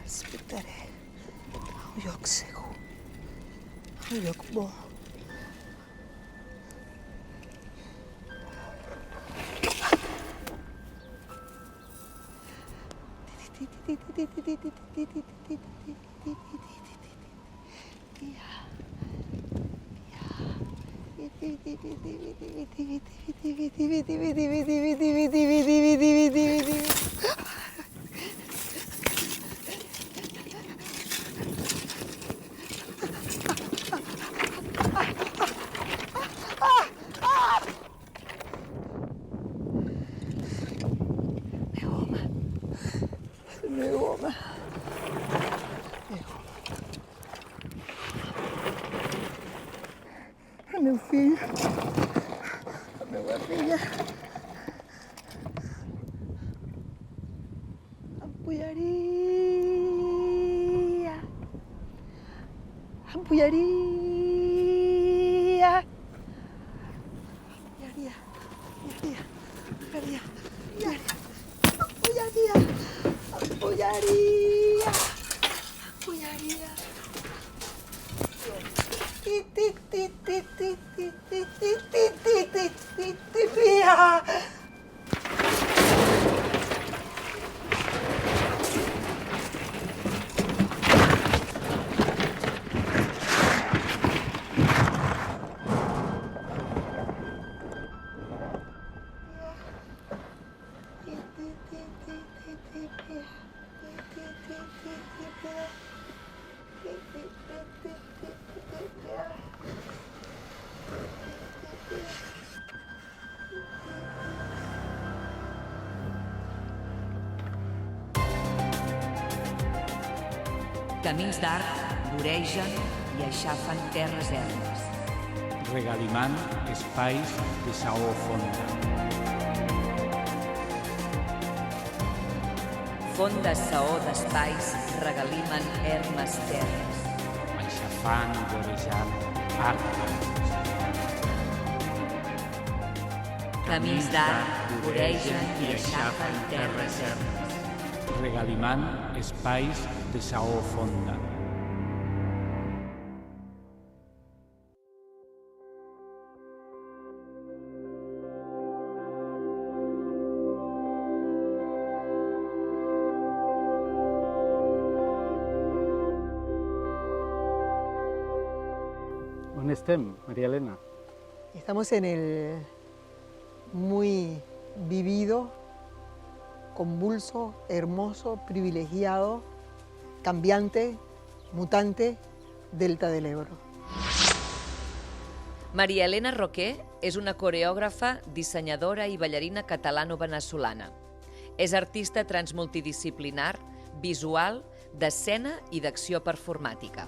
Respectaré un lloc segur, un lloc bo. Meu home. El meu fill, la meva filla. Ampollaria. Ampollaria. Ampollaria. Ampollaria. Ampollaria. Ampollaria. Ampollaria. Camins d'art voregen i aixafen terres ermes. Regalimant espais de saó fonda. Fonda saó d'espais regalimen ermes terres. Aixafant, vorejant, art. Camins d'art voregen i aixafen terres ermes. Regalimant espais de saó fonda. On estem, María Elena? Estamos en el muy vivido, convulso, hermoso, privilegiado, cambiante, mutante Delta del Ebro. María Elena Roqué és una coreògrafa, dissenyadora i ballarina catalano-venezolana. És artista transmultidisciplinar, visual, d'escena i d'acció performàtica.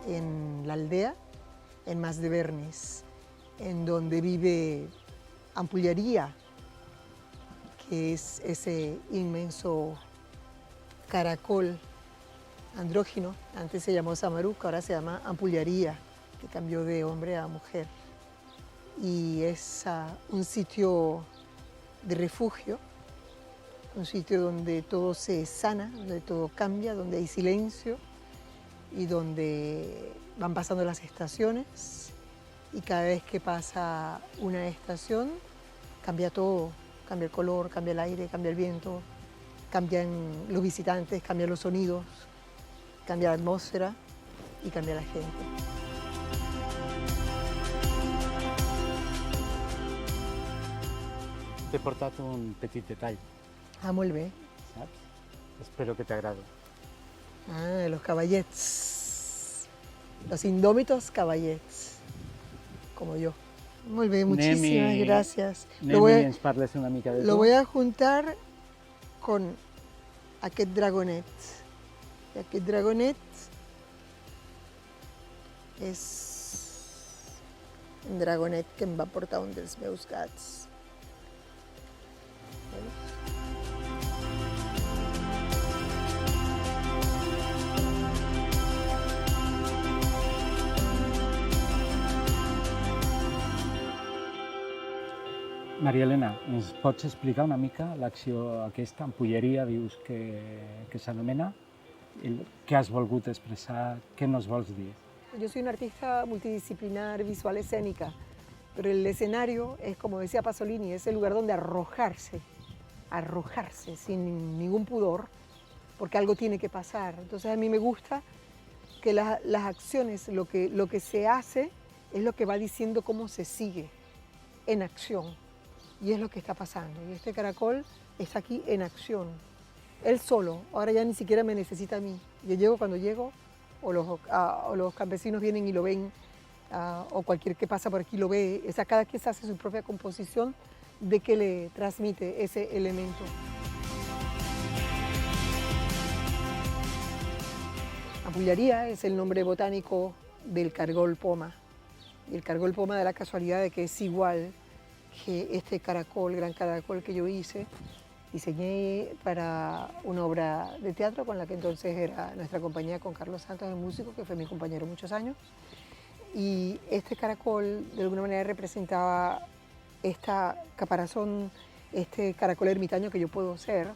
En la aldea, en Mas de Vernis, en donde vive Ampollaria, que es ese inmenso caracol andrógino. Antes se llamó Samaruca, ahora se llama Ampollaria, que cambió de hombre a mujer. Y es un sitio de refugio, un sitio donde todo se sana, donde todo cambia, donde hay silencio y donde van pasando las estaciones, y cada vez que pasa una estación cambia todo, cambia el color, cambia el aire, cambia el viento, cambian los visitantes, cambian los sonidos, cambia la atmósfera y cambia la gente. T'he portat un petit detall, Ah, molt bé. saps? Espero que t'agradi. Ah, los caballets, los indómitos caballets, como yo. Muy bien, muchísimas gracias. Anem i ens parles una mica de tu. Lo voy a juntar con aquest dragonet. I aquest dragonet és un dragonet que em va portar un dels meus gats. Maria Elena, ens pots explicar una mica l'acció aquesta, ampolleria, dius que s'anomena? Què has volgut expressar? Què nos vols dir? Yo soy una artista multidisciplinar, visual escénica, pero el escenario es, como decía Pasolini, es el lugar donde arrojarse sin ningún pudor, porque algo tiene que pasar. Entonces a mí me gusta que las acciones, lo que se hace es lo que va diciendo cómo se sigue en acción. Y es lo que está pasando. Y este caracol está aquí en acción. Él solo, ahora ya ni siquiera me necesita a mí. Yo llego cuando llego, o los campesinos vienen y lo ven, o cualquier que pasa por aquí lo ve. O sea, cada quien hace su propia composición de que le transmite ese elemento. Ampullaría es el nombre botánico del cargol poma. Y el cargol poma da la casualidad de que es igual que este caracol, gran caracol que yo hice, diseñé para una obra de teatro con la que entonces era nuestra compañía con Carlos Santos, el músico, que fue mi compañero muchos años. Y este caracol de alguna manera representaba esta caparazón, este caracol ermitaño que yo puedo ser,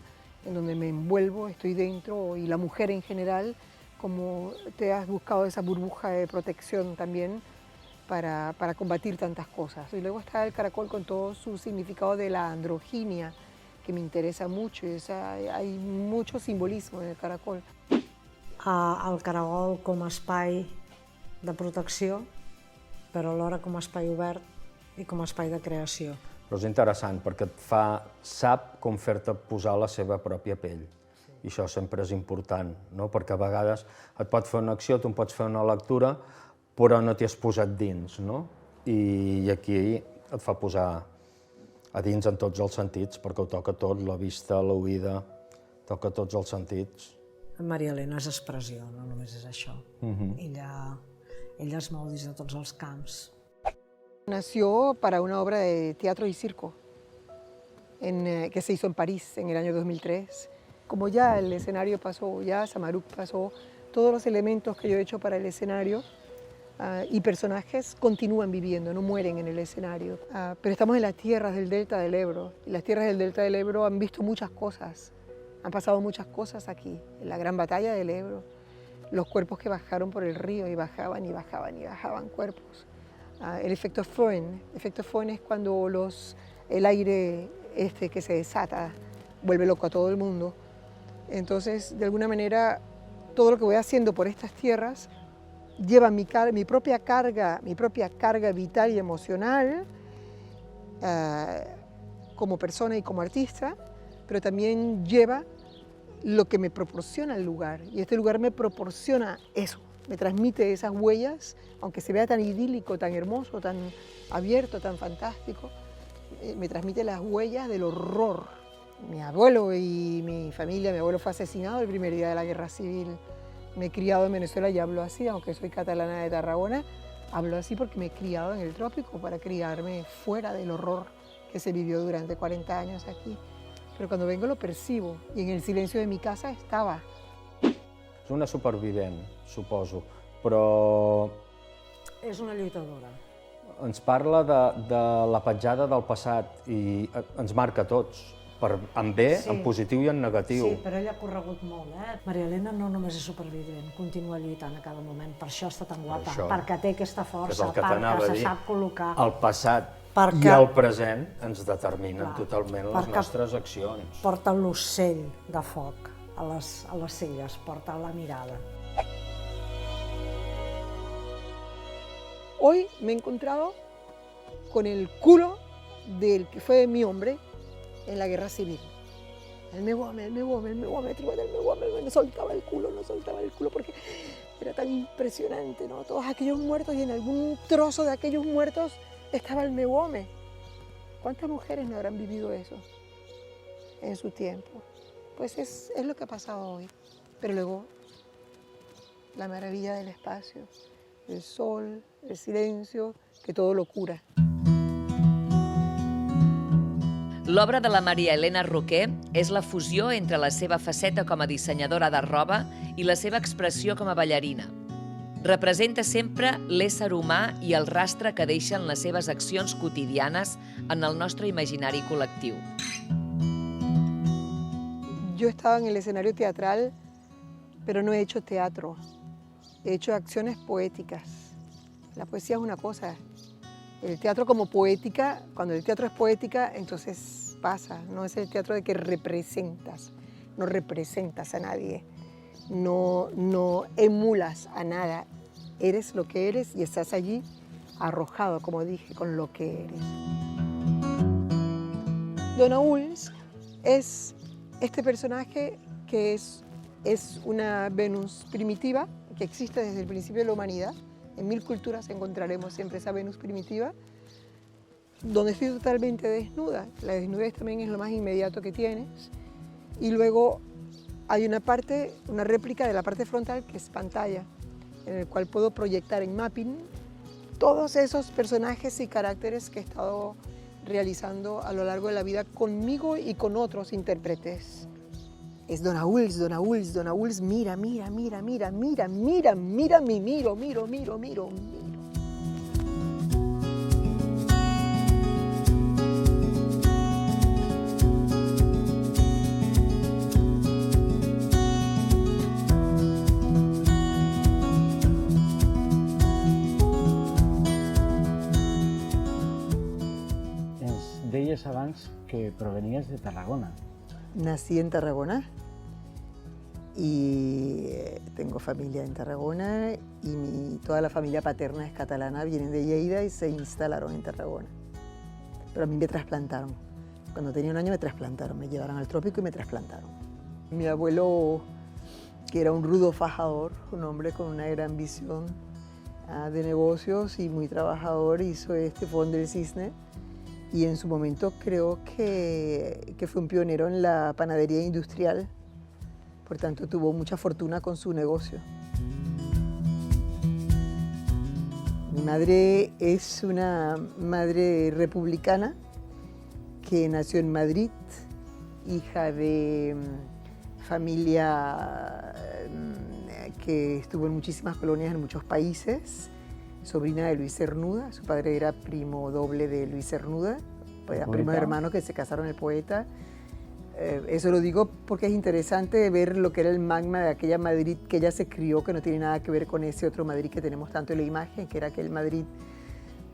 en donde me envuelvo, estoy dentro, y la mujer en general, como te has buscado esa burbuja de protección también, para combatir tantas cosas. Y luego está el caracol con todo su significado de la androginia, que me interesa mucho. Hay mucho simbolismo en el caracol. El caragol com a espai de protecció, però alhora com a espai obert i com a espai de creació. Però és interessant perquè sap com fer-te posar la seva pròpia pell. I això sempre és important, no? Perquè a vegades et pot fer una acció, tu en pots fer una lectura, però no t'hi has posat dins, no? I aquí et fa posar a dins en tots els sentits, perquè ho toca tot, la vista, l'oïda, toca tots els sentits. Maria Elena és expressió, no només és això. Ella es mou dins de tots els camps. Nació para una obra de teatro y circo que se hizo en París en el año 2003. Como ya el escenario pasó, ya Samaruk pasó, todos los elementos que yo he hecho para el escenario y personajes continúan viviendo, no mueren en el escenario. Pero estamos en las tierras del Delta del Ebro, y las tierras del Delta del Ebro han visto muchas cosas, han pasado muchas cosas aquí, en la gran batalla del Ebro, los cuerpos que bajaron por el río y bajaban y bajaban y bajaban cuerpos. El efecto Föhn es cuando el aire que se desata vuelve loco a todo el mundo. Entonces, de alguna manera, todo lo que voy haciendo por estas tierras lleva mi propia carga vital y emocional como persona y como artista, pero también lleva lo que me proporciona el lugar. Y este lugar me proporciona eso, me transmite esas huellas, aunque se vea tan idílico, tan hermoso, tan abierto, tan fantástico, me transmite las huellas del horror. Mi abuelo y mi familia, mi abuelo fue asesinado el primer día de la Guerra Civil. Me he criado en Venezuela y hablo así, aunque soy catalana de Tarragona, hablo así porque me he criado en el trópico para criarme fuera del horror que se vivió durante 40 años aquí. Pero cuando vengo lo percibo y en el silencio de mi casa estaba. És una supervivent, suposo, però És una lluitadora. ens parla de la petjada del passat i ens marca a tots, en bé, Sí. en positiu i en negatiu. Sí, però ella ha corregut molt, Maria Elena no només és supervivent, continua lluitant a cada moment, per això està tan guapa, això. perquè té aquesta Que és força, el que t'anava perquè a se dir. sap col·locar. El passat Perquè- i el present ens determinen Clar. totalment les Perquè- nostres accions. Porta l'ocell de foc a les celles, porta la mirada. Hoy me he encontrado con el culo del que fue mi hombre en la Guerra Civil. Él me soltaba el culo, porque era tan impresionante, ¿no? Todos aquellos muertos y en algún trozo de aquellos muertos estaba el mewome. ¿Cuántas mujeres no habrán vivido eso en su tiempo? Pues es lo que ha pasado hoy. Pero luego, la maravilla del espacio, el sol, el silencio, que todo lo cura. L'obra de la Maria Elena Roquer és la fusió entre la seva faceta com a dissenyadora de roba i la seva expressió com a ballarina. representa sempre l'ésser humà i el rastre que deixen les seves accions quotidianes en el nostre imaginari col·lectiu. Yo estaba en el escenario teatral, pero no he hecho teatro. He hecho acciones poéticas. La poesía es una cosa. El teatro como poética, cuando el teatro es poética, entonces pasa. No es el teatro de que representas, no representas a nadie. No emulas a nada, eres lo que eres y estás allí arrojado, como dije, con lo que eres. Donna Hulse es este personaje que es una Venus primitiva, que existe desde el principio de la humanidad. En 1000 culturas encontraremos siempre esa Venus primitiva, donde estoy totalmente desnuda. La desnudez también es lo más inmediato que tienes. Y luego hay una réplica de la parte frontal que es pantalla, en el cual puedo proyectar en mapping todos esos personajes y caracteres que he estado realizando a lo largo de la vida conmigo y con otros intérpretes. Es Donna Hulse, Donna Hulse, Donna Hulse, mira, mira, mira, mira, mira, mira, mira, miro, miro, miro, miro, miro. Deies abans que provenies de Tarragona. Nací en Tarragona y tengo familia en Tarragona y toda la familia paterna es catalana, vienen de Lleida y se instalaron en Tarragona. Pero a mí me trasplantaron. Cuando tenía 1 año me trasplantaron, me llevaron al trópico y me trasplantaron. Mi abuelo, que era un rudo fajador, un hombre con una gran visión de negocios y muy trabajador, hizo este Fondo del Cisne. Y en su momento creo que fue un pionero en la panadería industrial, por tanto tuvo mucha fortuna con su negocio. Mi madre es una madre republicana que nació en Madrid, hija de familia que estuvo en muchísimas colonias en muchos países. Sobrina de Luis Cernuda, su padre era primo doble de Luis Cernuda, era primo hermano que se casaron, el poeta. Eso lo digo porque es interesante ver lo que era el magma de aquella Madrid que ella se crió, que no tiene nada que ver con ese otro Madrid que tenemos tanto en la imagen, que era aquel Madrid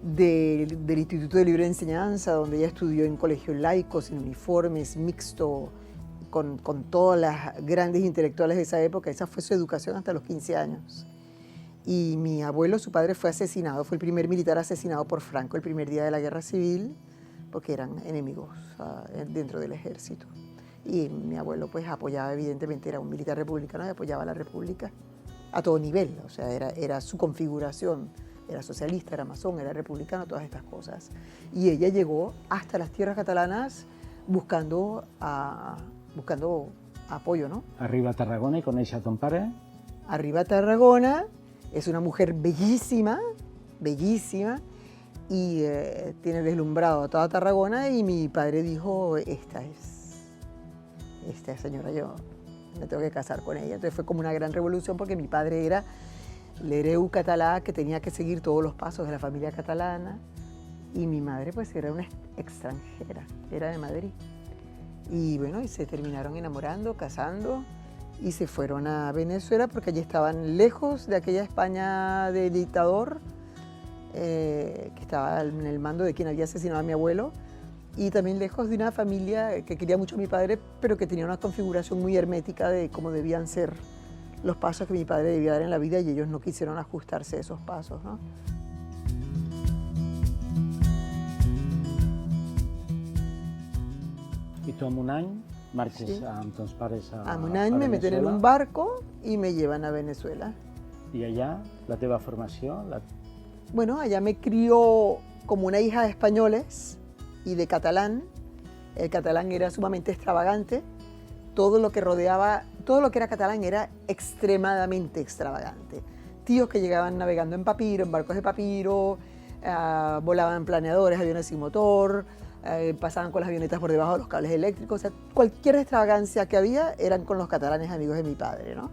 del Instituto de Libre Enseñanza, donde ella estudió en colegios laicos, sin uniformes, mixto, con todas las grandes intelectuales de esa época. Esa fue su educación hasta los 15 años. Y mi abuelo, su padre, fue asesinado, fue el primer militar asesinado por Franco el primer día de la Guerra Civil, porque eran enemigos dentro del ejército. Y mi abuelo pues apoyaba, evidentemente, era un militar republicano y apoyaba a la república a todo nivel, o sea, era su configuración, era socialista, era masón, era republicano, todas estas cosas. Y ella llegó hasta las tierras catalanas buscando apoyo, ¿no? Arriba a Tarragona i coneix a ton pare. Arriba a Tarragona. Es una mujer bellísima, bellísima, y tiene deslumbrado a toda Tarragona, y mi padre dijo, esta señora, yo me tengo que casar con ella. Entonces fue como una gran revolución porque mi padre era l'hereu català, que tenía que seguir todos los pasos de la familia catalana, y mi madre pues era una extranjera, era de Madrid. Y bueno, y se terminaron enamorando, casando, y se fueron a Venezuela porque allí estaban lejos de aquella España del dictador que estaba en el mando de quien había asesinado a mi abuelo, y también lejos de una familia que quería mucho a mi padre, pero que tenía una configuración muy hermética de cómo debían ser los pasos que mi padre debía dar en la vida, y ellos no quisieron ajustarse a esos pasos, ¿no? I tu amb 1 any marxes Sí. amb tons pares a A un any me meten en un barco y me llevan a Venezuela. I allà la teva formació, Bueno, allá me crió como una hija de españoles y de catalán. El catalán era sumamente extravagante. Todo lo que rodeaba, todo lo que era catalán era extremadamente extravagante. Tíos que llegaban navegando en papiro, en barcos de papiro, volaban planeadores, aviones sin motor, pasaban con las avionetas por debajo de los cables eléctricos. O sea, cualquier extravagancia que había eran con los catalanes amigos de mi padre, ¿no?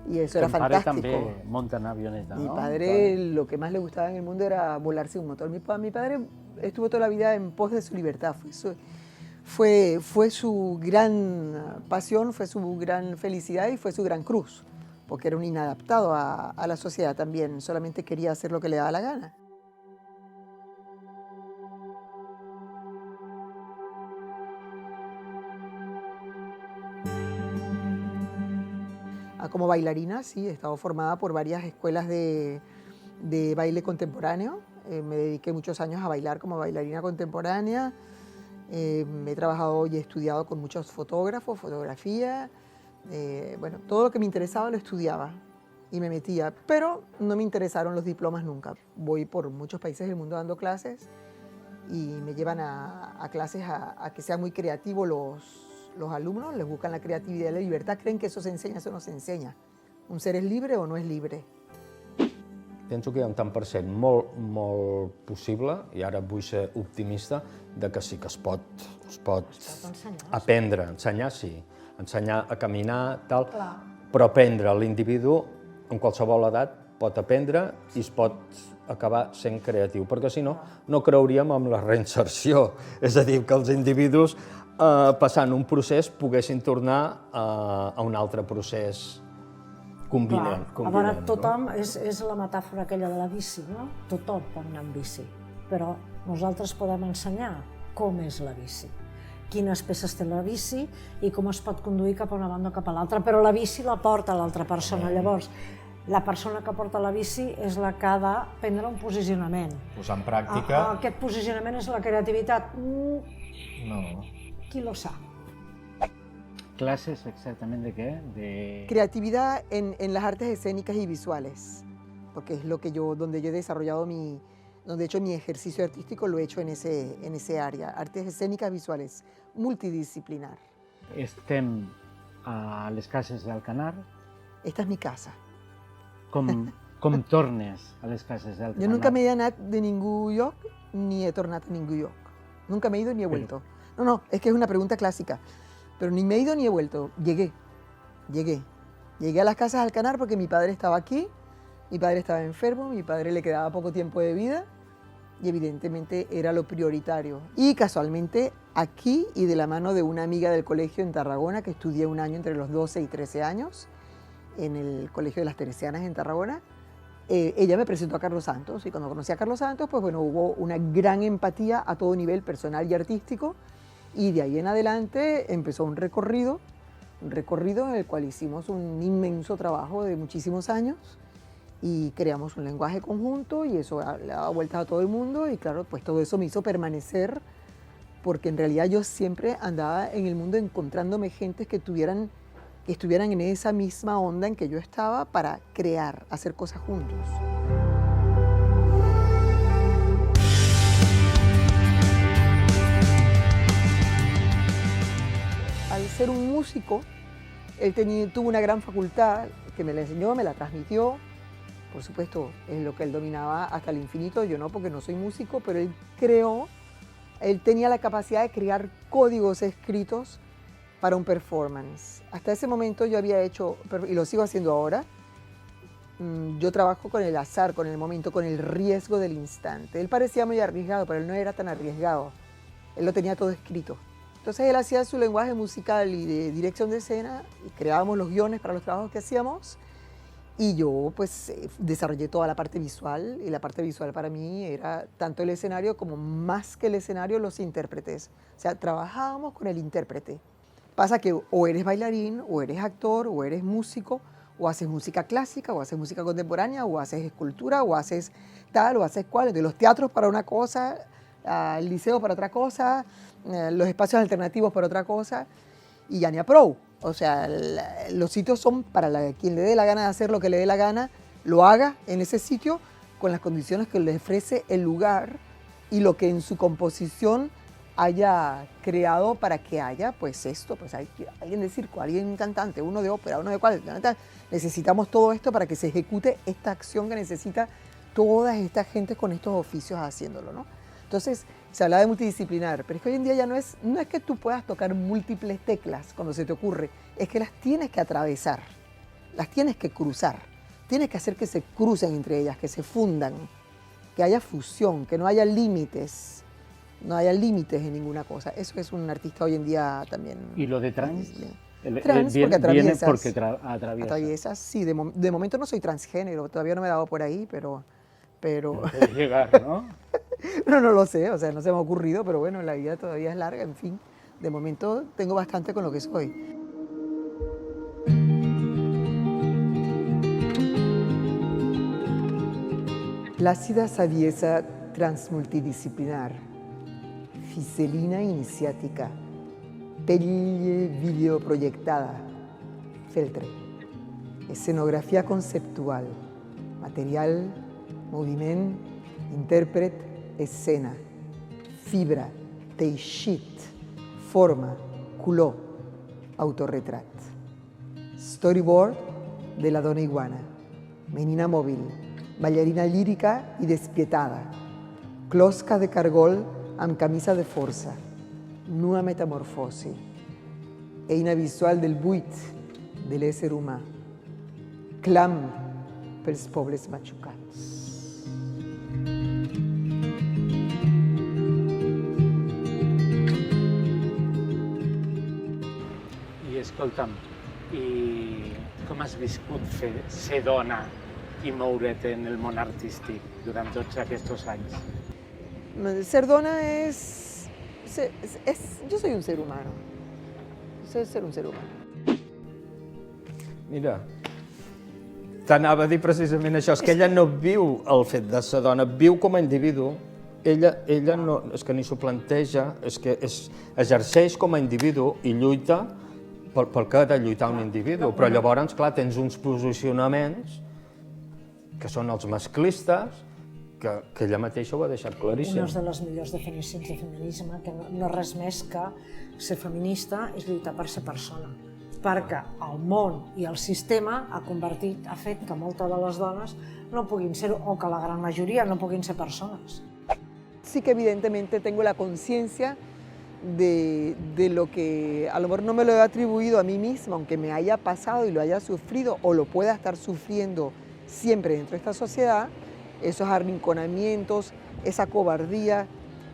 Y eso era fantástico. Mi padre también monta en avioneta, Mi ¿no? padre, lo que más le gustaba en el mundo era volarse un motor. Mi padre estuvo toda la vida en pos de su libertad. Fue su gran pasión, fue su gran felicidad y fue su gran cruz, porque era un inadaptado a la sociedad también, solamente quería hacer lo que le daba la gana. Como bailarina, sí, he estado formada por varias escuelas de baile contemporáneo. Me dediqué muchos años a bailar como bailarina contemporánea. He trabajado y he estudiado con muchos fotógrafos, fotografía. Bueno, todo lo que me interesaba lo estudiaba y me metía, pero no me interesaron los diplomas nunca. Voy por muchos países del mundo dando clases y me llevan a clases a que sean muy creativos los alumnos, les buscan la creatividad y la libertad, creen que eso se enseña, eso no se enseña. ¿Un ser es libre o no és libre? Penso que hi ha un tant per cent molt possible, i ara vull ser optimista, de que sí que es pot aprendre, ensenyar sí, ensenyar a caminar, tal, però aprendre l'individu en qualsevol edat pot aprendre i es pot acabar sent creatiu, perquè si no, no creuríem en la reinserció, és a dir, que els individus passant un procés poguessin tornar a un altre procés combinant. A veure, tothom, és la metàfora aquella de la bici, no? Tothom pot anar amb bici, però nosaltres podem ensenyar com és la bici, quines peces té la bici i com es pot conduir cap a una banda o cap a l'altra, però la bici la porta l'altra persona. Llavors, la persona que porta la bici és la que ha de prendre un posicionament. Posar en pràctica... Aquest posicionament és la creativitat. No. Qui lo sabe? ¿Clases exactamente de qué? Creatividad en las artes escénicas y visuales, porque es lo que donde yo he desarrollado donde he hecho mi ejercicio artístico, lo he hecho en ese área, artes escénicas visuales, multidisciplinar. Estem a les cases d'Alcanar. Esta es mi casa. Com tornes a les cases d'Alcanar? Yo nunca me he anat de ningún lloc ni he tornat a ningún lloc. Nunca me he ido ni he vuelto. No, es que es una pregunta clásica. Pero ni me he ido ni he vuelto. Llegué a las casas Alcanar porque mi padre estaba aquí, mi padre estaba enfermo, mi padre le quedaba poco tiempo de vida y evidentemente era lo prioritario. Y casualmente aquí y de la mano de una amiga del colegio en Tarragona, que estudié un año entre los 12 y 13 años, en el Colegio de las Teresianas en Tarragona, ella me presentó a Carlos Santos y cuando conocí a Carlos Santos, pues bueno, hubo una gran empatía a todo nivel personal y artístico. Y de ahí en adelante empezó un recorrido en el cual hicimos un inmenso trabajo de muchísimos años y creamos un lenguaje conjunto y eso le daba vueltas a todo el mundo y claro, pues todo eso me hizo permanecer porque en realidad yo siempre andaba en el mundo encontrándome gentes que estuvieran en esa misma onda en que yo estaba para crear, hacer cosas juntos. Al ser un músico, él tuvo una gran facultad que me la enseñó, me la transmitió. Por supuesto, es lo que él dominaba hasta el infinito, yo no, porque no soy músico, pero él tenía la capacidad de crear códigos escritos para un performance. Hasta ese momento yo había hecho, y lo sigo haciendo ahora, yo trabajo con el azar, con el momento, con el riesgo del instante. Él parecía muy arriesgado, pero él no era tan arriesgado. Él lo tenía todo escrito. Entonces él hacía su lenguaje musical y de dirección de escena y creábamos los guiones para los trabajos que hacíamos y yo pues desarrollé toda la parte visual y la parte visual para mí era tanto el escenario como más que el escenario los intérpretes. O sea, trabajábamos con el intérprete. Pasa que o eres bailarín, o eres actor, o eres músico, o haces música clásica, o haces música contemporánea, o haces escultura, o haces tal, o haces cual. Entonces los teatros para una cosa, el liceo para otra cosa, los espacios alternativos para otra cosa, y ya ni a pro. O sea, los sitios son para quien le dé la gana de hacer lo que le dé la gana, lo haga en ese sitio con las condiciones que le ofrece el lugar y lo que en su composición haya creado para que haya, pues esto, pues hay alguien de circo, alguien cantante, uno de ópera, uno de cual, necesitamos todo esto para que se ejecute esta acción que necesita toda esta gente con estos oficios haciéndolo, ¿no? Entonces, se habla de multidisciplinar, pero es que hoy en día ya no es que tú puedas tocar múltiples teclas cuando se te ocurre, es que las tienes que atravesar. las tienes que cruzar, tienes que hacer que se crucen entre ellas, que se fundan, que haya fusión, que no haya límites. No haya límites en ninguna cosa. Eso es un artista hoy en día también. ¿Y lo de trans? Trans, porque atraviesas. Viene porque atraviesa. Atraviesas, sí. De momento no soy transgénero, todavía no me he dado por ahí, pero... Puede llegar, ¿no? No lo sé, o sea, no se me ha ocurrido, pero bueno, la vida todavía es larga, en fin. De momento tengo bastante con lo que soy. Plácida saviesa transmultidisciplinar, fiselina iniciática, pelle videoproyectada, feltre, escenografía conceptual, material, moviment, intèrpret, escena, fibra, teixit, forma, color, autorretrat. Storyboard de la dona iguana, menina mòbil, ballarina lírica i despietada, closca de cargol amb camisa de força, nua metamorfosi, eina visual del buit de l'ésser humà, clam pels pobles machucats. I escolta'm, i com has viscut ser dona i moure't en el món artístic durant tots aquests anys? Ser dona yo soy un ser humano. Soy ser un ser humano. Mira, t'anava a dir precisament això, és que ella no viu el fet de ser dona, viu com a individu. Ella no, és que ni s'ho planteja, és que exerceix com a individu i lluita pel que ha de lluitar un individu, però llavors, clar, tens uns posicionaments que són els masclistes, que ella mateixa ho ha deixat claríssim. Una de les millors definicions de feminisme, que no és res més que ser feminista és lluitar per ser persona, perquè el món i el sistema ha fet que moltes de les dones no puguin ser, o que la gran majoria no puguin ser persones. Sí que evidentemente tengo la conciencia de lo que a lo mejor no me lo he atribuido a mí misma, aunque me haya pasado y lo haya sufrido o lo pueda estar sufriendo siempre dentro de esta sociedad, esos arrinconamientos, esa cobardía,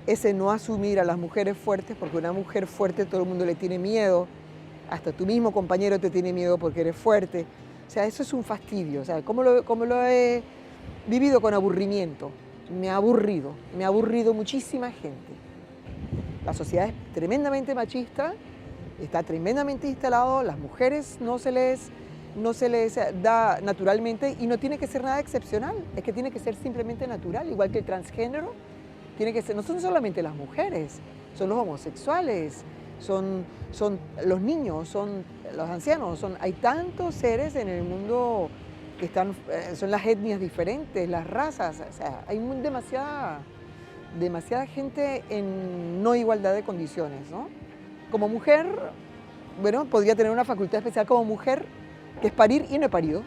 ese no asumir a las mujeres fuertes, porque una mujer fuerte todo el mundo le tiene miedo, hasta tu mismo compañero te tiene miedo porque eres fuerte. O sea, eso es un fastidio. O sea, ¿cómo lo he vivido? Con aburrimiento. Me ha aburrido muchísima gente. La sociedad es tremendamente machista, está tremendamente instalado, las mujeres no se les da naturalmente y no tiene que ser nada excepcional, es que tiene que ser simplemente natural, igual que el transgénero, tiene que ser, no son solamente las mujeres, son los homosexuales, son los niños, son los ancianos, hay tantos seres en el mundo que son las etnias diferentes, las razas, o sea, hay demasiada gente en no igualdad de condiciones, ¿no? Como mujer, bueno, podría tener una facultad especial como mujer, que es parir y no he parido,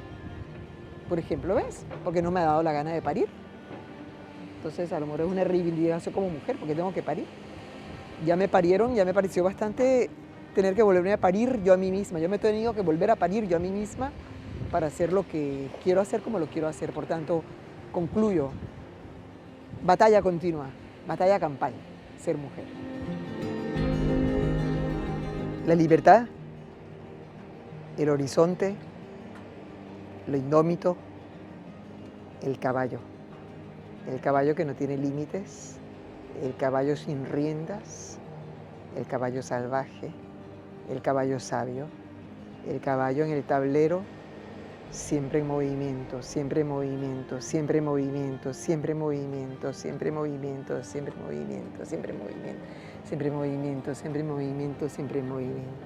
por ejemplo, ¿ves? Porque no me ha dado la gana de parir. Entonces, a lo mejor es una reivindicación como mujer, porque tengo que parir. Ya me parieron, ya me pareció bastante tener que volverme a parir yo a mí misma. Yo me he tenido que volver a parir yo a mí misma para hacer lo que quiero hacer como lo quiero hacer. Por tanto, concluyo, batalla continua, batalla campal, ser mujer. La libertad, el horizonte, lo indómito, el caballo que no tiene límites, el caballo sin riendas, el caballo salvaje, el caballo sabio, el caballo en el tablero, siempre en movimiento, siempre en movimiento, siempre en movimiento, siempre en movimiento, siempre en movimiento, siempre en movimiento, siempre en movimiento, siempre en movimiento, siempre en movimiento, siempre en movimiento.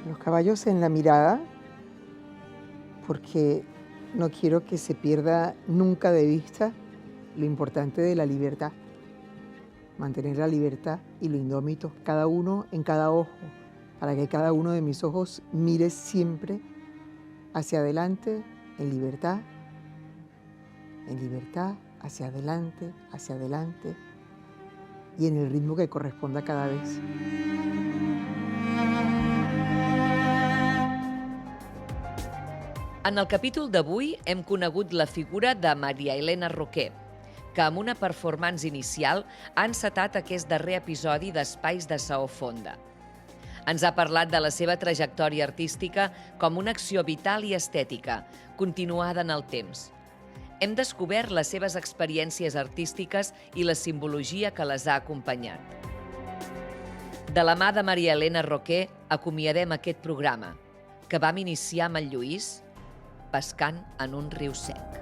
Los caballos en la mirada, porque no quiero que se pierda nunca de vista lo importante de la libertad. Mantener la libertad y lo indómito, cada uno en cada ojo, para que cada uno de mis ojos mire siempre hacia adelante, en libertad, hacia adelante, y en el ritmo que corresponda cada vez. En el capítol d'avui hem conegut la figura de Maria Elena Roquer, que amb una performance inicial ha encetat aquest darrer episodi d'Espais de Saó Fonda. Ens ha parlat de la seva trajectòria artística com una acció vital i estètica, continuada en el temps. Hem descobert les seves experiències artístiques i la simbologia que les ha acompanyat. De la mà de Maria Elena Roquer acomiadem aquest programa, que vam iniciar amb el Lluís pescant en un riu sec.